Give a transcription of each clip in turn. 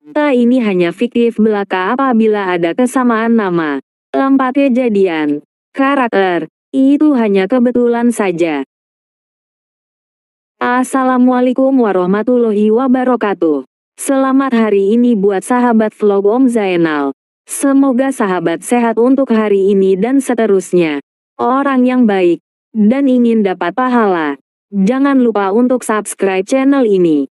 Ini hanya fiktif belaka apabila ada kesamaan nama, tempat kejadian, karakter. Itu hanya kebetulan saja. Assalamualaikum warahmatullahi wabarakatuh. Selamat hari ini buat sahabat vlog Om Zainal. Semoga sahabat sehat untuk hari ini dan seterusnya. Orang yang baik dan ingin dapat pahala, jangan lupa untuk subscribe channel ini.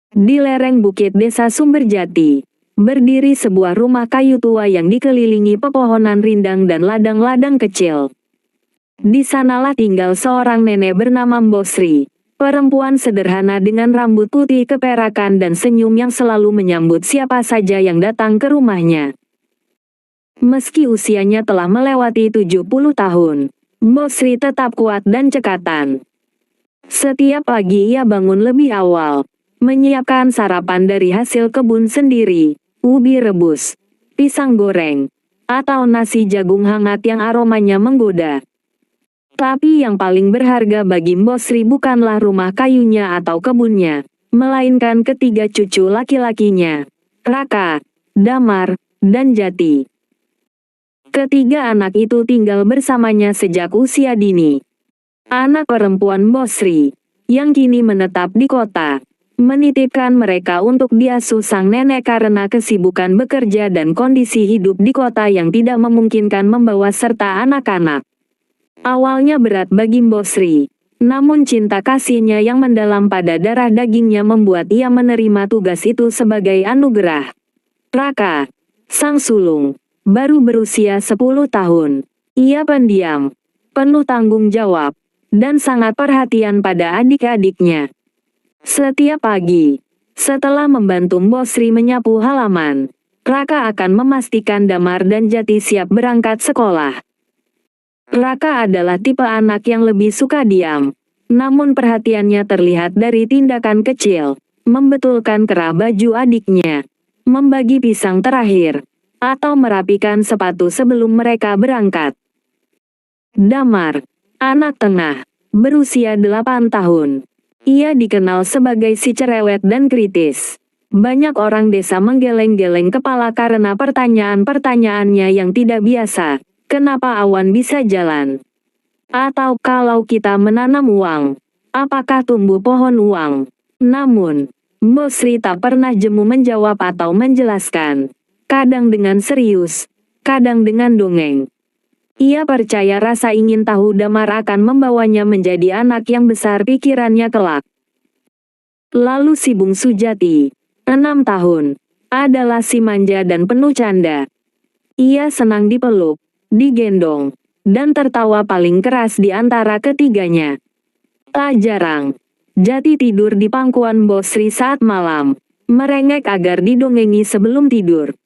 Di lereng bukit desa Sumberjati, berdiri sebuah rumah kayu tua yang dikelilingi pepohonan rindang dan ladang-ladang kecil. Di sanalah tinggal seorang nenek bernama Mbok Sri, perempuan sederhana dengan rambut putih keperakan dan senyum yang selalu menyambut siapa saja yang datang ke rumahnya. Meski usianya telah melewati 70 tahun, Mbok Sri tetap kuat dan cekatan. Setiap pagi ia bangun lebih awal, menyiapkan sarapan dari hasil kebun sendiri, ubi rebus, pisang goreng, atau nasi jagung hangat yang aromanya menggoda. Tapi yang paling berharga bagi Mbok Sri bukanlah rumah kayunya atau kebunnya, melainkan ketiga cucu laki-lakinya, Raka, Damar, dan Jati. Ketiga anak itu tinggal bersamanya sejak usia dini. Anak perempuan Mbok Sri, yang kini menetap di kota, menitipkan mereka untuk diasuh sang nenek karena kesibukan bekerja dan kondisi hidup di kota yang tidak memungkinkan membawa serta anak-anak. Awalnya berat bagi Mbok Sri, namun cinta kasihnya yang mendalam pada darah dagingnya membuat ia menerima tugas itu sebagai anugerah. Raka, sang sulung, baru berusia 10 tahun. Ia pendiam, penuh tanggung jawab, dan sangat perhatian pada adik-adiknya. Setiap pagi, setelah membantu Mbok Sri menyapu halaman, Raka akan memastikan Damar dan Jati siap berangkat sekolah. Raka adalah tipe anak yang lebih suka diam, namun perhatiannya terlihat dari tindakan kecil, membetulkan kerah baju adiknya, membagi pisang terakhir, atau merapikan sepatu sebelum mereka berangkat. Damar, anak tengah, berusia 8 tahun. Ia dikenal sebagai si cerewet dan kritis. Banyak orang desa menggeleng-geleng kepala karena pertanyaan-pertanyaannya yang tidak biasa. Kenapa awan bisa jalan? Atau kalau kita menanam uang, apakah tumbuh pohon uang? Namun, Mbok Sri tak pernah jemu menjawab atau menjelaskan. Kadang dengan serius, kadang dengan dongeng. Ia percaya rasa ingin tahu Damar akan membawanya menjadi anak yang besar pikirannya kelak. Lalu si bungsu Jati, 6 tahun, adalah si manja dan penuh canda. Ia senang dipeluk, digendong, dan tertawa paling keras di antara ketiganya. Tak jarang, Jati tidur di pangkuan Mbok Sri saat malam, merengek agar didongengi sebelum tidur.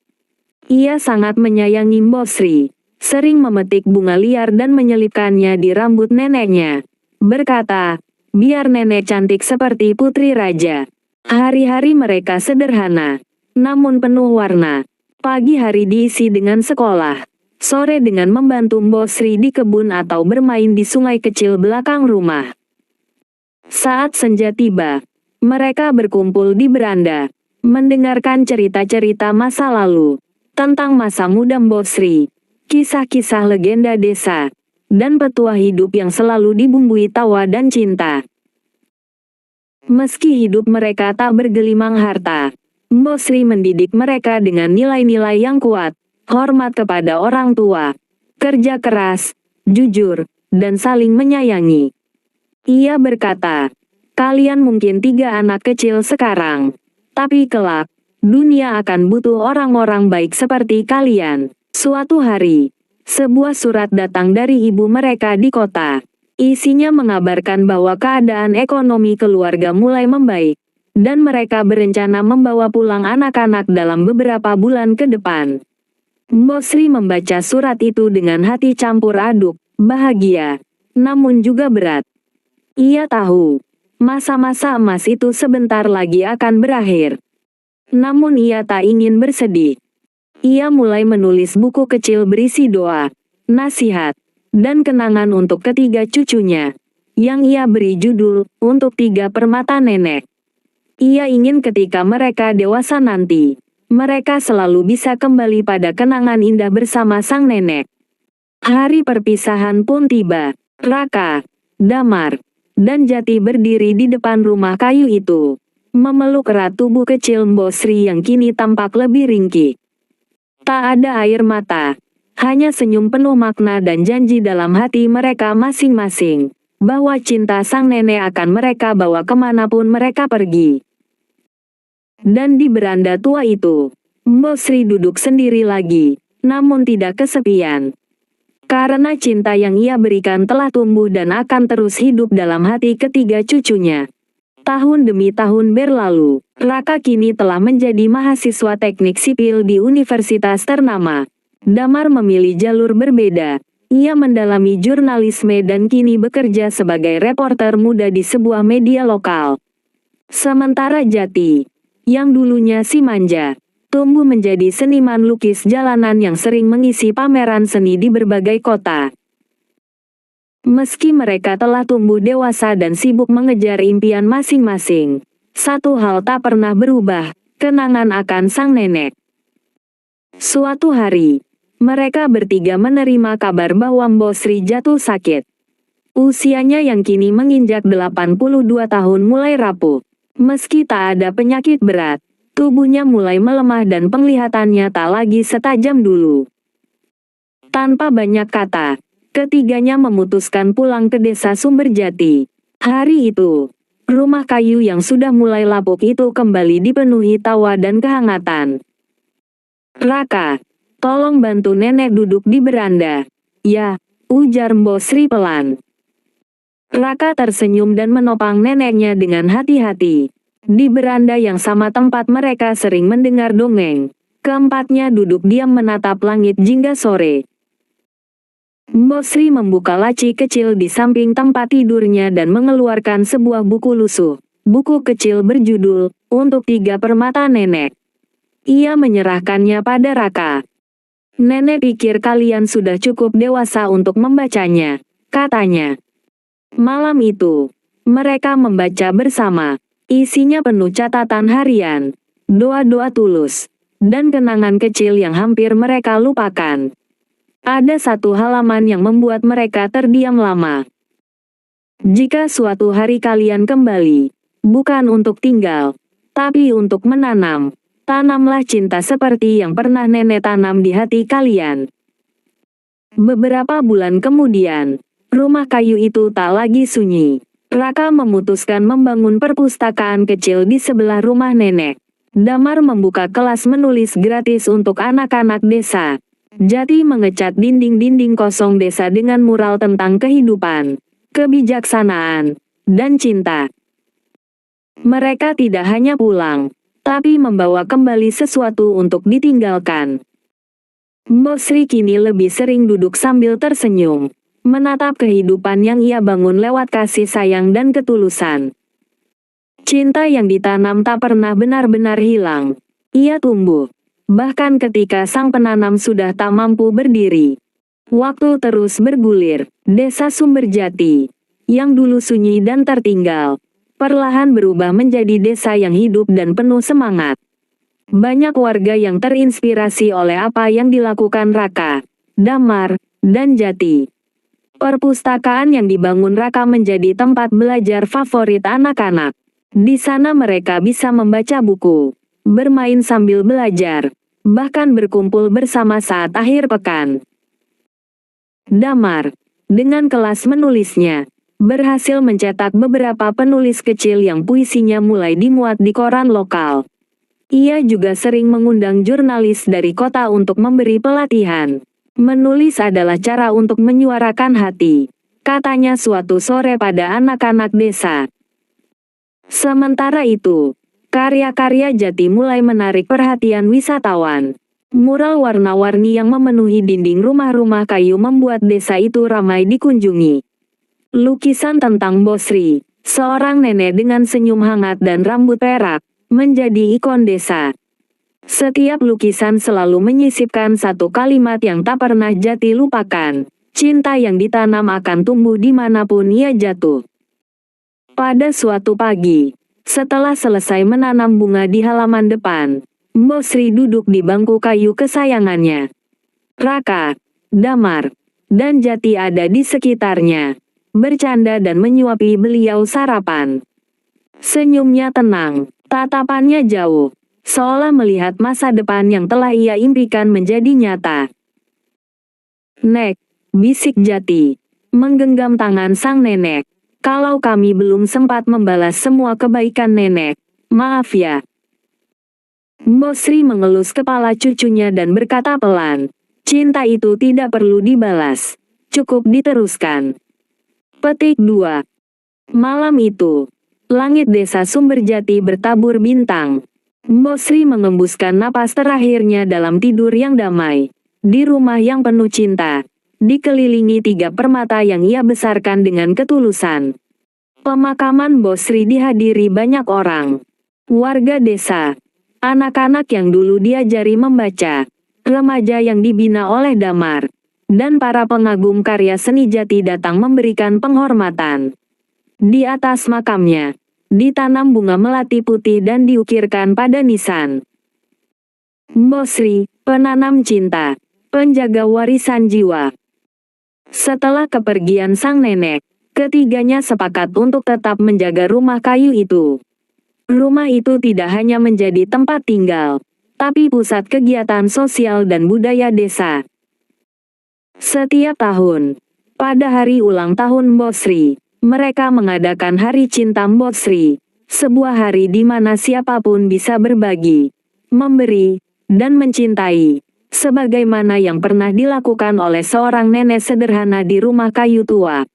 Ia sangat menyayangi Mbok Sri, sering memetik bunga liar dan menyelipkannya di rambut neneknya. Berkata, biar nenek cantik seperti putri raja. Hari-hari mereka sederhana, namun penuh warna. Pagi hari diisi dengan sekolah. Sore dengan membantu Mbok Sri di kebun atau bermain di sungai kecil belakang rumah. Saat senja tiba, mereka berkumpul di beranda, mendengarkan cerita-cerita masa lalu, tentang masa muda Mbok Sri, kisah-kisah legenda desa, dan petuah hidup yang selalu dibumbui tawa dan cinta. Meski hidup mereka tak bergelimang harta, Mbok Sri mendidik mereka dengan nilai-nilai yang kuat. Hormat kepada orang tua, kerja keras, jujur, dan saling menyayangi. Ia berkata, kalian mungkin 3 anak kecil sekarang, tapi kelak, dunia akan butuh orang-orang baik seperti kalian. Suatu hari, sebuah surat datang dari ibu mereka di kota. Isinya mengabarkan bahwa keadaan ekonomi keluarga mulai membaik, dan mereka berencana membawa pulang anak-anak dalam beberapa bulan ke depan. Mbok Sri membaca surat itu dengan hati campur aduk, bahagia, namun juga berat. Ia tahu, masa-masa emas itu sebentar lagi akan berakhir. Namun ia tak ingin bersedih. Ia mulai menulis buku kecil berisi doa, nasihat, dan kenangan untuk ketiga cucunya, yang ia beri judul, Untuk 3 Permata Nenek. Ia ingin ketika mereka dewasa nanti, mereka selalu bisa kembali pada kenangan indah bersama sang nenek. Hari perpisahan pun tiba. Raka, Damar, dan Jati berdiri di depan rumah kayu itu, memeluk erat tubuh kecil Mbok Sri yang kini tampak lebih ringkih. Tak ada air mata, hanya senyum penuh makna dan janji dalam hati mereka masing-masing, bahwa cinta sang nenek akan mereka bawa kemanapun mereka pergi. Dan di beranda tua itu, Mbok Sri duduk sendiri lagi, namun tidak kesepian. Karena cinta yang ia berikan telah tumbuh dan akan terus hidup dalam hati ketiga cucunya. Tahun demi tahun berlalu, Raka kini telah menjadi mahasiswa teknik sipil di universitas ternama. Damar memilih jalur berbeda. Ia mendalami jurnalisme dan kini bekerja sebagai reporter muda di sebuah media lokal. Sementara Jati, yang dulunya si manja, tumbuh menjadi seniman lukis jalanan yang sering mengisi pameran seni di berbagai kota. Meski mereka telah tumbuh dewasa dan sibuk mengejar impian masing-masing, satu hal tak pernah berubah, kenangan akan sang nenek. Suatu hari, mereka bertiga menerima kabar bahwa Mbok Sri jatuh sakit. Usianya yang kini menginjak 82 tahun mulai rapuh. Meski tak ada penyakit berat, tubuhnya mulai melemah dan penglihatannya tak lagi setajam dulu. Tanpa banyak kata, ketiganya memutuskan pulang ke desa Sumberjati. Hari itu, rumah kayu yang sudah mulai lapuk itu kembali dipenuhi tawa dan kehangatan. "Raka, tolong bantu nenek duduk di beranda." "Ya," ujar Mbok Sri pelan. Raka tersenyum dan menopang neneknya dengan hati-hati. Di beranda yang sama tempat mereka sering mendengar dongeng, keempatnya duduk diam menatap langit jingga sore. Mbok Sri membuka laci kecil di samping tempat tidurnya dan mengeluarkan sebuah buku lusuh. Buku kecil berjudul, "Untuk 3 Permata Nenek." Ia menyerahkannya pada Raka. "Nenek pikir kalian sudah cukup dewasa untuk membacanya," katanya. Malam itu, mereka membaca bersama. Isinya penuh catatan harian, doa-doa tulus, dan kenangan kecil yang hampir mereka lupakan. Ada satu halaman yang membuat mereka terdiam lama. "Jika suatu hari kalian kembali, bukan untuk tinggal, tapi untuk menanam, tanamlah cinta seperti yang pernah nenek tanam di hati kalian." Beberapa bulan kemudian, rumah kayu itu tak lagi sunyi. Raka memutuskan membangun perpustakaan kecil di sebelah rumah nenek. Damar membuka kelas menulis gratis untuk anak-anak desa. Jati mengecat dinding-dinding kosong desa dengan mural tentang kehidupan, kebijaksanaan, dan cinta. Mereka tidak hanya pulang, tapi membawa kembali sesuatu untuk ditinggalkan. Mbok Sri kini lebih sering duduk sambil tersenyum, menatap kehidupan yang ia bangun lewat kasih sayang dan ketulusan. Cinta yang ditanam tak pernah benar-benar hilang. Ia tumbuh, bahkan ketika sang penanam sudah tak mampu berdiri. Waktu terus bergulir. Desa Sumberjati, yang dulu sunyi dan tertinggal, perlahan berubah menjadi desa yang hidup dan penuh semangat. Banyak warga yang terinspirasi oleh apa yang dilakukan Raka, Damar, dan Jati. Perpustakaan yang dibangun Raka menjadi tempat belajar favorit anak-anak. Di sana mereka bisa membaca buku, bermain sambil belajar, bahkan berkumpul bersama saat akhir pekan. Damar, dengan kelas menulisnya, berhasil mencetak beberapa penulis kecil yang puisinya mulai dimuat di koran lokal. Ia juga sering mengundang jurnalis dari kota untuk memberi pelatihan. "Menulis adalah cara untuk menyuarakan hati," katanya suatu sore pada anak-anak desa. Sementara itu, karya-karya Jati mulai menarik perhatian wisatawan. Mural warna-warni yang memenuhi dinding rumah-rumah kayu membuat desa itu ramai dikunjungi. Lukisan tentang Mbok Sri, seorang nenek dengan senyum hangat dan rambut perak, menjadi ikon desa. Setiap lukisan selalu menyisipkan satu kalimat yang tak pernah Jati lupakan. Cinta yang ditanam akan tumbuh dimanapun ia jatuh. Pada suatu pagi, setelah selesai menanam bunga di halaman depan, Mbok Sri duduk di bangku kayu kesayangannya. Raka, Damar, dan Jati ada di sekitarnya, bercanda dan menyuapi beliau sarapan. Senyumnya tenang, tatapannya jauh, seolah melihat masa depan yang telah ia impikan menjadi nyata. Nek, bisik Jati, menggenggam tangan sang nenek. Kalau kami belum sempat membalas semua kebaikan nenek, maaf ya. Mbok Sri mengelus kepala cucunya dan berkata pelan, cinta itu tidak perlu dibalas, cukup diteruskan. Petik 2. Malam itu, langit desa Sumberjati bertabur bintang. Mbok Sri mengembuskan napas terakhirnya dalam tidur yang damai, di rumah yang penuh cinta, dikelilingi 3 permata yang ia besarkan dengan ketulusan. Pemakaman Mbok Sri dihadiri banyak orang. Warga desa, anak-anak yang dulu diajari membaca, remaja yang dibina oleh Damar, dan para pengagum karya seni Jati datang memberikan penghormatan. Di atas makamnya, ditanam bunga melati putih dan diukirkan pada nisan. Mbok Sri, penanam cinta, penjaga warisan jiwa. Setelah kepergian sang nenek, ketiganya sepakat untuk tetap menjaga rumah kayu itu. Rumah itu tidak hanya menjadi tempat tinggal, tapi pusat kegiatan sosial dan budaya desa. Setiap tahun, pada hari ulang tahun Mbok Sri, mereka mengadakan Hari Cinta Mbok Sri, sebuah hari di mana siapapun bisa berbagi, memberi, dan mencintai, sebagaimana yang pernah dilakukan oleh seorang nenek sederhana di rumah kayu tua.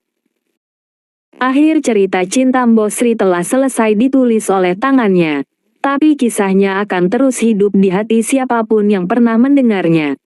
Akhir cerita cinta Mbok Sri telah selesai ditulis oleh tangannya, tapi kisahnya akan terus hidup di hati siapapun yang pernah mendengarnya.